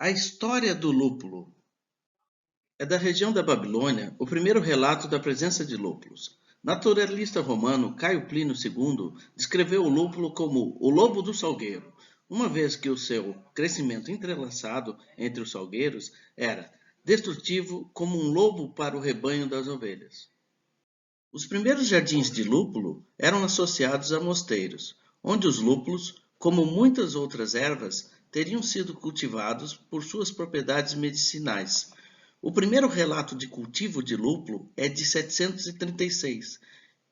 A história do lúpulo é da região da Babilônia o primeiro relato da presença de lúpulos. Naturalista romano Caio Plínio II descreveu o lúpulo como o lobo do salgueiro, uma vez que o seu crescimento entrelaçado entre os salgueiros era destrutivo como um lobo para o rebanho das ovelhas. Os primeiros jardins de lúpulo eram associados a mosteiros, onde os lúpulos, como muitas outras ervas, teriam sido cultivados por suas propriedades medicinais. O primeiro relato de cultivo de lúpulo é de 736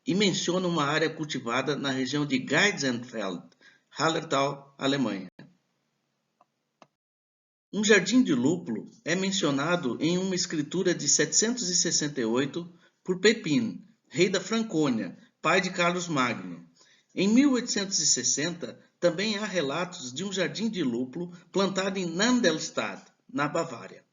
e menciona uma área cultivada na região de Geisenfeld, Hallertau, Alemanha. Um jardim de lúpulo é mencionado em uma escritura de 768 por Pepin, rei da Francônia, pai de Carlos Magno. Em 1860, também há relatos de um jardim de lúpulo plantado em Nandelstadt, na Bavária.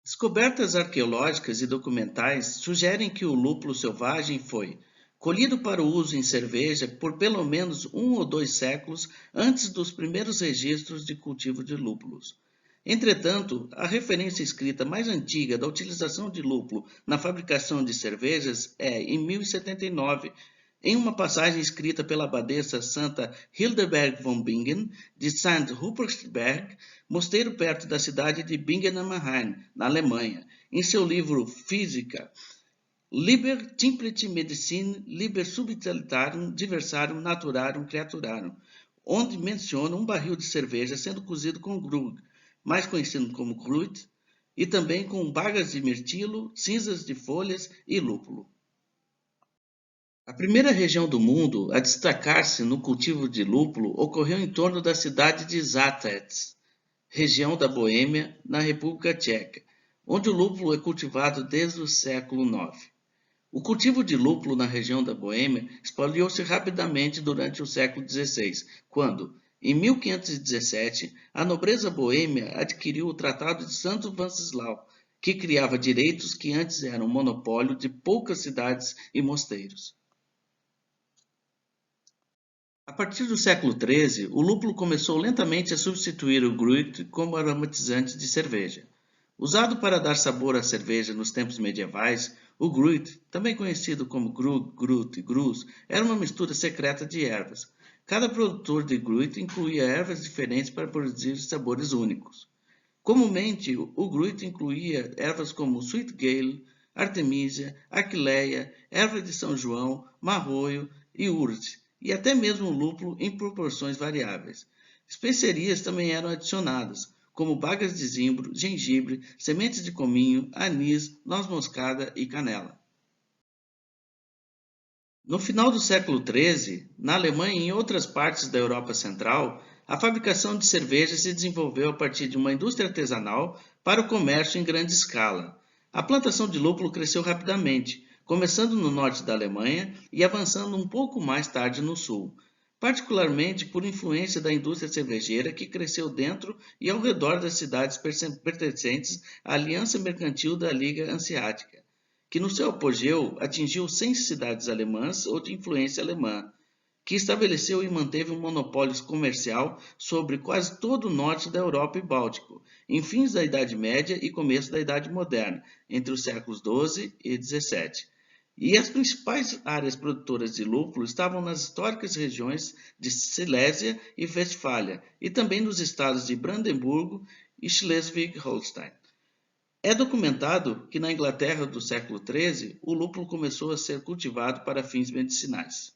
Descobertas arqueológicas e documentais sugerem que o lúpulo selvagem foi colhido para o uso em cerveja por pelo menos 1 ou 2 séculos antes dos primeiros registros de cultivo de lúpulos. Entretanto, a referência escrita mais antiga da utilização de lúpulo na fabricação de cervejas é em 1079, em uma passagem escrita pela abadesa Santa Hildegard von Bingen de St. Ruprechtberg, mosteiro perto da cidade de Bingen am Rhein, na Alemanha, em seu livro Física, Liber Templit Medicinae, Liber Subtilitarum Diversarum Naturarum Creaturarum, onde menciona um barril de cerveja sendo cozido com grug, mais conhecido como gruit, e também com bagas de mirtilo, cinzas de folhas e lúpulo. A primeira região do mundo a destacar-se no cultivo de lúpulo ocorreu em torno da cidade de Žatec, região da Boêmia, na República Tcheca, onde o lúpulo é cultivado desde o século IX. O cultivo de lúpulo na região da Boêmia espalhou-se rapidamente durante o século XVI, quando, em 1517, a nobreza boêmia adquiriu o Tratado de Santo Venceslau, que criava direitos que antes eram monopólio de poucas cidades e mosteiros. A partir do século XIII, o lúpulo começou lentamente a substituir o gruit como aromatizante de cerveja. Usado para dar sabor à cerveja nos tempos medievais, o gruit, também conhecido como grug, grut e grus, era uma mistura secreta de ervas. Cada produtor de gruit incluía ervas diferentes para produzir sabores únicos. Comumente, o gruit incluía ervas como sweet gale, artemisia, aquileia, erva de São João, marroio e urze, e até mesmo lúpulo em proporções variáveis. Especiarias também eram adicionadas, como bagas de zimbro, gengibre, sementes de cominho, anis, noz moscada e canela. No final do século XIII, na Alemanha e em outras partes da Europa Central, a fabricação de cerveja se desenvolveu a partir de uma indústria artesanal para o comércio em grande escala. A plantação de lúpulo cresceu rapidamente, começando no norte da Alemanha e avançando um pouco mais tarde no sul, particularmente por influência da indústria cervejeira que cresceu dentro e ao redor das cidades pertencentes à Aliança Mercantil da Liga Hanseática, que no seu apogeu atingiu 100 cidades alemãs ou de influência alemã, que estabeleceu e manteve um monopólio comercial sobre quase todo o norte da Europa e Báltico, em fins da Idade Média e começo da Idade Moderna, entre os séculos XII e XVII. E as principais áreas produtoras de lúpulo estavam nas históricas regiões de Silésia e Westfália, e também nos estados de Brandemburgo e Schleswig-Holstein. É documentado que na Inglaterra do século XIII, o lúpulo começou a ser cultivado para fins medicinais.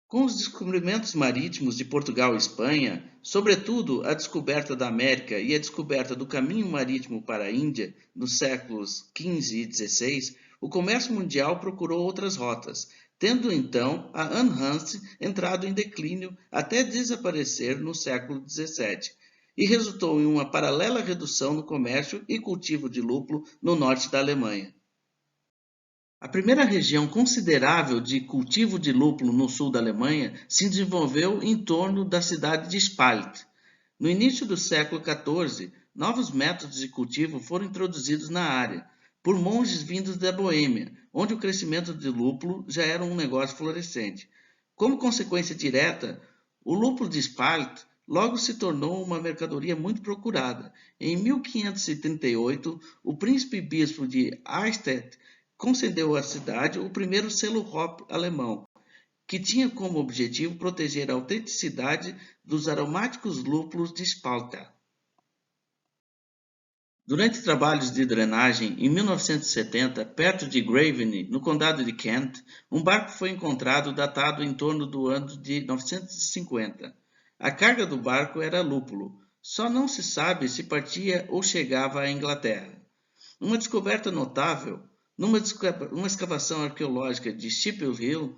Com os descobrimentos marítimos de Portugal e Espanha, sobretudo a descoberta da América e a descoberta do caminho marítimo para a Índia nos séculos XV e XVI, o comércio mundial procurou outras rotas, tendo então a Hanse entrado em declínio até desaparecer no século XVII, e resultou em uma paralela redução no comércio e cultivo de lúpulo no norte da Alemanha. A primeira região considerável de cultivo de lúpulo no sul da Alemanha se desenvolveu em torno da cidade de Spalt. No início do século XIV, novos métodos de cultivo foram introduzidos na área, por monges vindos da Boêmia, onde o crescimento de lúpulo já era um negócio florescente. Como consequência direta, o lúpulo de Spalt logo se tornou uma mercadoria muito procurada. Em 1538, o príncipe bispo de Eichstätt concedeu à cidade o primeiro selo hop alemão, que tinha como objetivo proteger a autenticidade dos aromáticos lúpulos de Spalta. Durante trabalhos de drenagem em 1970, perto de Graveny, no condado de Kent, um barco foi encontrado datado em torno do ano de 950. A carga do barco era lúpulo, só não se sabe se partia ou chegava à Inglaterra. Uma descoberta notável, numa escavação arqueológica de Chapel Hill,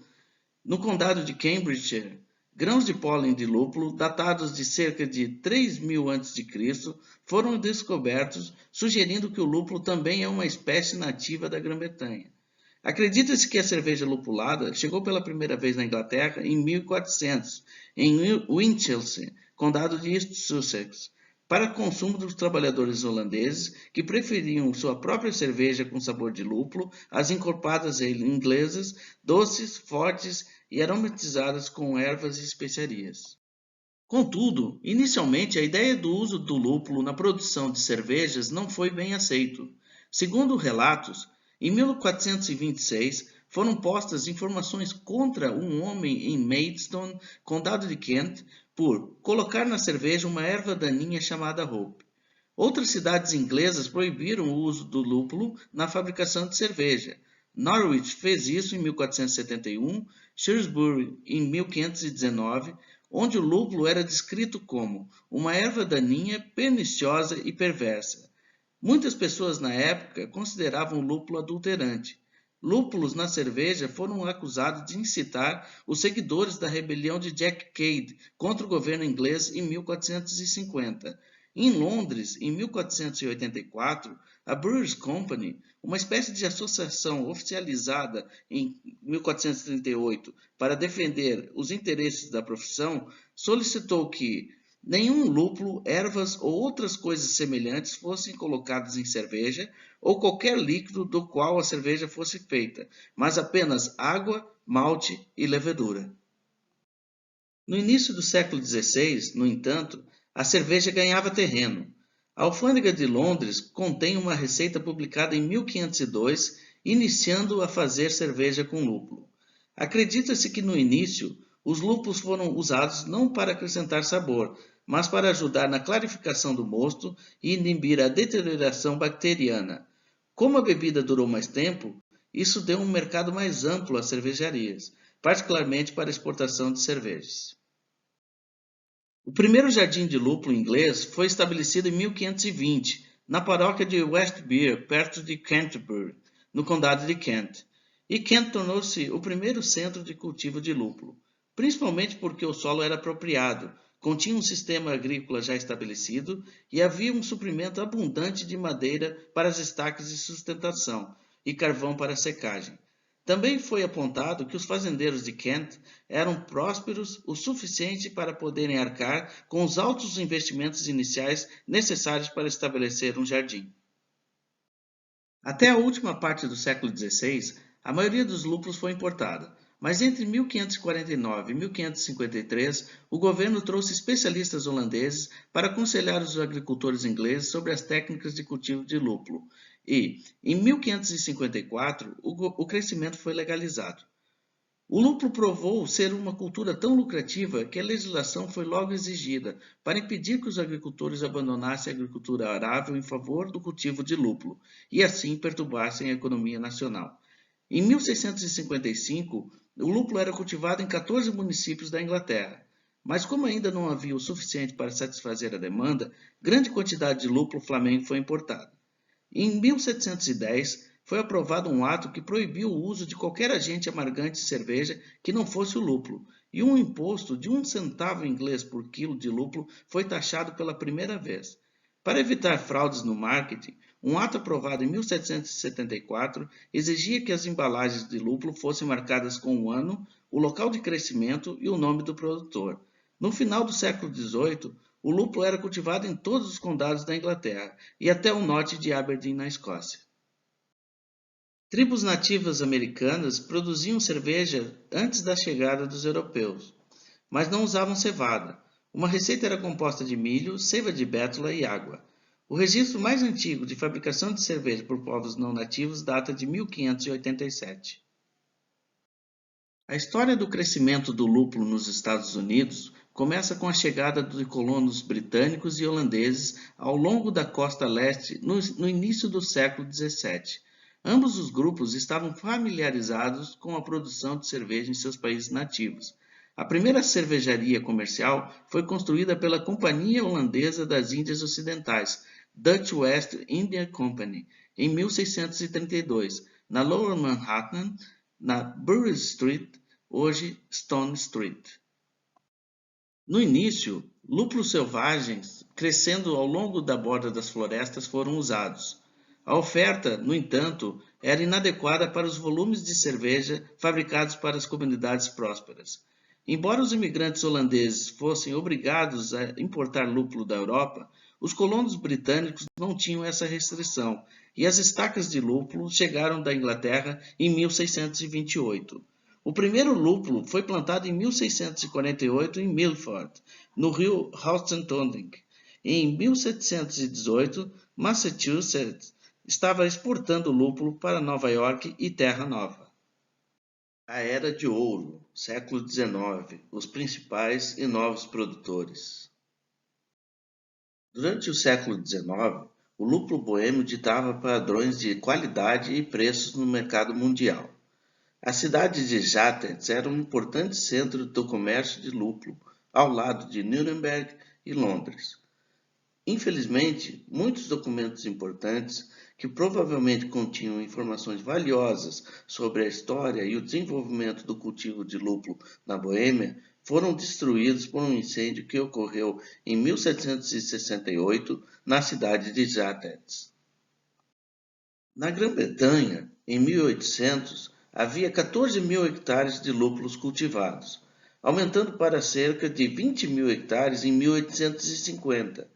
no condado de Cambridgeshire, grãos de pólen de lúpulo, datados de cerca de 3000 a.C., foram descobertos, sugerindo que o lúpulo também é uma espécie nativa da Grã-Bretanha. Acredita-se que a cerveja lupulada chegou pela primeira vez na Inglaterra em 1400, em Winchelsea, condado de East Sussex, para consumo dos trabalhadores holandeses que preferiam sua própria cerveja com sabor de lúpulo às encorpadas inglesas, doces, fortes e aromatizadas com ervas e especiarias. Contudo, inicialmente a ideia do uso do lúpulo na produção de cervejas não foi bem aceito. Segundo relatos, em 1426 foram postas informações contra um homem em Maidstone, condado de Kent, por colocar na cerveja uma erva daninha chamada hope. Outras cidades inglesas proibiram o uso do lúpulo na fabricação de cerveja. Norwich fez isso em 1471, Shrewsbury em 1519, onde o lúpulo era descrito como uma erva daninha, perniciosa e perversa. Muitas pessoas na época consideravam o lúpulo adulterante. Lúpulos na cerveja foram acusados de incitar os seguidores da rebelião de Jack Cade contra o governo inglês em 1450. Em Londres, em 1484, a Brewers Company, uma espécie de associação oficializada em 1438 para defender os interesses da profissão, solicitou que nenhum lúpulo, ervas ou outras coisas semelhantes fossem colocadas em cerveja ou qualquer líquido do qual a cerveja fosse feita, mas apenas água, malte e levedura. No início do século XVI, no entanto, a cerveja ganhava terreno. A Alfândega de Londres contém uma receita publicada em 1502, iniciando a fazer cerveja com lúpulo. Acredita-se que no início, os lúpulos foram usados não para acrescentar sabor, mas para ajudar na clarificação do mosto e inibir a deterioração bacteriana. Como a bebida durou mais tempo, isso deu um mercado mais amplo às cervejarias, particularmente para a exportação de cervejas. O primeiro jardim de lúpulo inglês foi estabelecido em 1520, na paróquia de Westbere, perto de Canterbury, no condado de Kent. E Kent tornou-se o primeiro centro de cultivo de lúpulo, principalmente porque o solo era apropriado, continha um sistema agrícola já estabelecido e havia um suprimento abundante de madeira para as estacas de sustentação e carvão para a secagem. Também foi apontado que os fazendeiros de Kent eram prósperos o suficiente para poderem arcar com os altos investimentos iniciais necessários para estabelecer um jardim. Até a última parte do século XVI, a maioria dos lúpulos foi importada, mas entre 1549 e 1553, o governo trouxe especialistas holandeses para aconselhar os agricultores ingleses sobre as técnicas de cultivo de lúpulo e, em 1554, o crescimento foi legalizado. O lúpulo provou ser uma cultura tão lucrativa que a legislação foi logo exigida para impedir que os agricultores abandonassem a agricultura arável em favor do cultivo de lúpulo e assim perturbassem a economia nacional. Em 1655, o lúpulo era cultivado em 14 municípios da Inglaterra, mas como ainda não havia o suficiente para satisfazer a demanda, grande quantidade de lúpulo flamengo foi importada. Em 1710, foi aprovado um ato que proibiu o uso de qualquer agente amargante de cerveja que não fosse o lúpulo, e um imposto de 1 centavo inglês por quilo de lúpulo foi taxado pela primeira vez. Para evitar fraudes no marketing, um ato aprovado em 1774 exigia que as embalagens de lúpulo fossem marcadas com o ano, o local de crescimento e o nome do produtor. No final do século XVIII, o lúpulo era cultivado em todos os condados da Inglaterra e até o norte de Aberdeen, na Escócia. Tribos nativas americanas produziam cerveja antes da chegada dos europeus, mas não usavam cevada. Uma receita era composta de milho, seiva de bétula e água. O registro mais antigo de fabricação de cerveja por povos não nativos data de 1587. A história do crescimento do lúpulo nos Estados Unidos começa com a chegada de colonos britânicos e holandeses ao longo da costa leste no início do século XVII. Ambos os grupos estavam familiarizados com a produção de cerveja em seus países nativos. A primeira cervejaria comercial foi construída pela Companhia Holandesa das Índias Ocidentais, Dutch West India Company, em 1632, na Lower Manhattan, na Bury Street, hoje Stone Street. No início, lúpulos selvagens crescendo ao longo da borda das florestas foram usados. A oferta, no entanto, era inadequada para os volumes de cerveja fabricados para as comunidades prósperas. Embora os imigrantes holandeses fossem obrigados a importar lúpulo da Europa, os colonos britânicos não tinham essa restrição e as estacas de lúpulo chegaram da Inglaterra em 1628. O primeiro lúpulo foi plantado em 1648 em Milford, no rio Housatonic. Em 1718, Massachusetts estava exportando lúpulo para Nova York e Terra Nova. A Era de Ouro, século XIX, os principais e novos produtores. Durante o século XIX, o lúpulo boêmio ditava padrões de qualidade e preços no mercado mundial. A cidade de Játex era um importante centro do comércio de lúpulo, ao lado de Nuremberg e Londres. Infelizmente, muitos documentos importantes, que provavelmente continham informações valiosas sobre a história e o desenvolvimento do cultivo de lúpulo na Boêmia, foram destruídos por um incêndio que ocorreu em 1768 na cidade de Játex. Na Grã-Bretanha, em 1800, havia 14 mil hectares de lúpulos cultivados, aumentando para cerca de 20 mil hectares em 1850,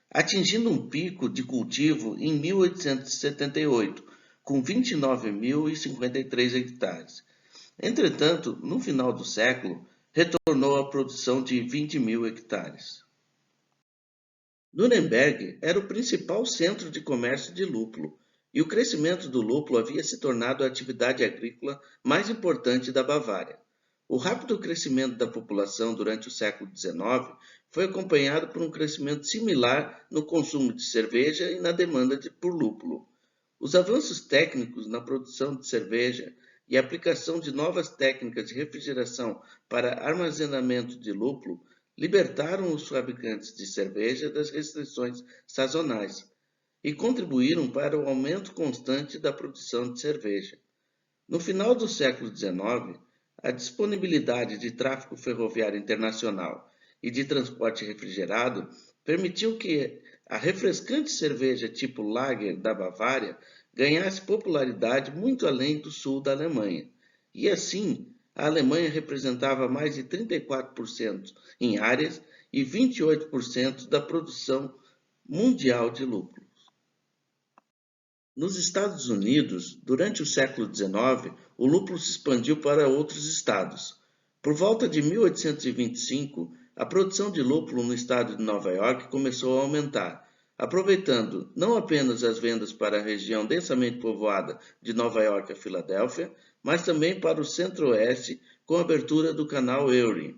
atingindo um pico de cultivo em 1878, com 29.053 hectares. Entretanto, no final do século, retornou à produção de 20 mil hectares. Nuremberg era o principal centro de comércio de lúpulo, e o crescimento do lúpulo havia se tornado a atividade agrícola mais importante da Bavária. O rápido crescimento da população durante o século XIX foi acompanhado por um crescimento similar no consumo de cerveja e na demanda por lúpulo. Os avanços técnicos na produção de cerveja e a aplicação de novas técnicas de refrigeração para armazenamento de lúpulo libertaram os fabricantes de cerveja das restrições sazonais e contribuíram para o aumento constante da produção de cerveja. No final do século XIX, a disponibilidade de tráfego ferroviário internacional e de transporte refrigerado permitiu que a refrescante cerveja tipo Lager da Bavária ganhasse popularidade muito além do sul da Alemanha. E assim, a Alemanha representava mais de 34% em áreas e 28% da produção mundial de lúpulo. Nos Estados Unidos, durante o século XIX, o lúpulo se expandiu para outros estados. Por volta de 1825, a produção de lúpulo no estado de Nova York começou a aumentar, aproveitando não apenas as vendas para a região densamente povoada de Nova York a Filadélfia, mas também para o centro-oeste com a abertura do canal Erie.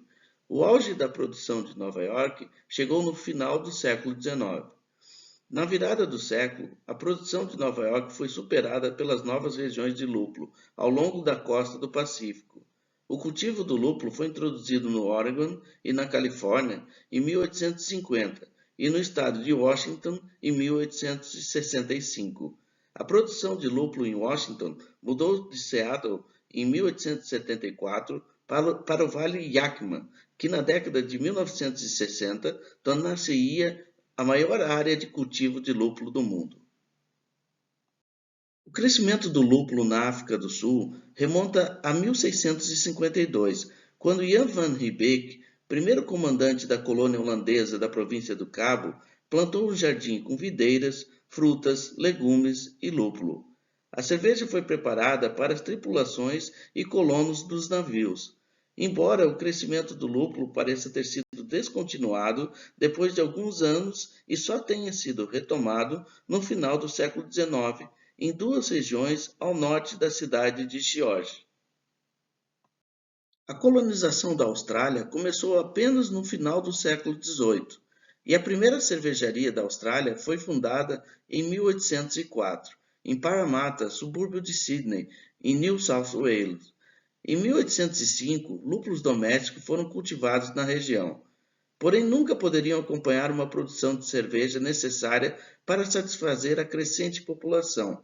O auge da produção de Nova York chegou no final do século XIX. Na virada do século, a produção de Nova York foi superada pelas novas regiões de lúpulo ao longo da costa do Pacífico. O cultivo do lúpulo foi introduzido no Oregon e na Califórnia em 1850 e no estado de Washington em 1865. A produção de lúpulo em Washington mudou de Seattle em 1874 para o Vale Yakima, que na década de 1960 tornar-se-ia a maior área de cultivo de lúpulo do mundo. O crescimento do lúpulo na África do Sul remonta a 1652, quando Jan van Riebeeck, primeiro comandante da colônia holandesa da província do Cabo, plantou um jardim com videiras, frutas, legumes e lúpulo. A cerveja foi preparada para as tripulações e colonos dos navios. Embora o crescimento do lúpulo pareça ter sido descontinuado depois de alguns anos e só tenha sido retomado no final do século XIX, em duas regiões ao norte da cidade de Chioggia. A colonização da Austrália começou apenas no final do século XVIII, e a primeira cervejaria da Austrália foi fundada em 1804, em Parramatta, subúrbio de Sydney, em New South Wales. Em 1805, lúpulos domésticos foram cultivados na região, porém nunca poderiam acompanhar uma produção de cerveja necessária para satisfazer a crescente população.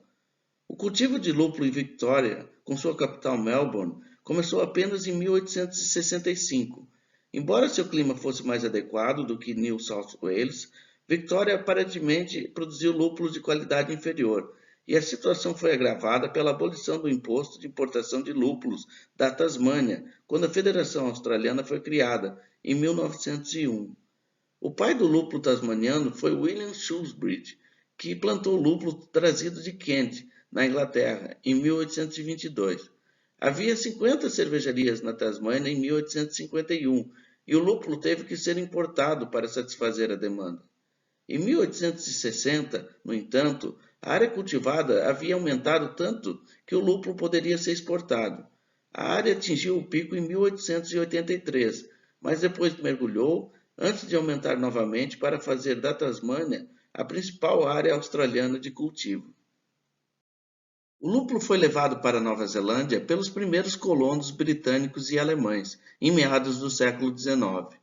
O cultivo de lúpulo em Victoria, com sua capital Melbourne, começou apenas em 1865. Embora seu clima fosse mais adequado do que New South Wales, Victoria aparentemente produziu lúpulos de qualidade inferior, e a situação foi agravada pela abolição do imposto de importação de lúpulos da Tasmânia, quando a Federação Australiana foi criada, em 1901. O pai do lúpulo tasmaniano foi William Shrewsbury, que plantou lúpulo trazido de Kent, na Inglaterra, em 1822. Havia 50 cervejarias na Tasmânia em 1851 e o lúpulo teve que ser importado para satisfazer a demanda. Em 1860, no entanto, a área cultivada havia aumentado tanto que o lúpulo poderia ser exportado. A área atingiu o pico em 1883, mas depois mergulhou antes de aumentar novamente para fazer da Tasmânia a principal área australiana de cultivo. O lúpulo foi levado para Nova Zelândia pelos primeiros colonos britânicos e alemães, em meados do século XIX.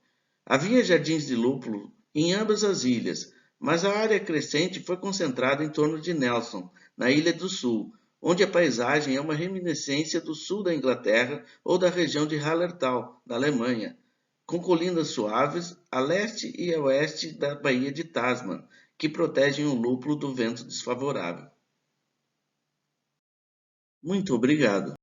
Havia jardins de lúpulo em ambas as ilhas, mas a área crescente foi concentrada em torno de Nelson, na Ilha do Sul, onde a paisagem é uma reminiscência do sul da Inglaterra ou da região de Hallertau, na Alemanha, com colinas suaves a leste e a oeste da Baía de Tasman, que protegem o lúpulo do vento desfavorável. Muito obrigado.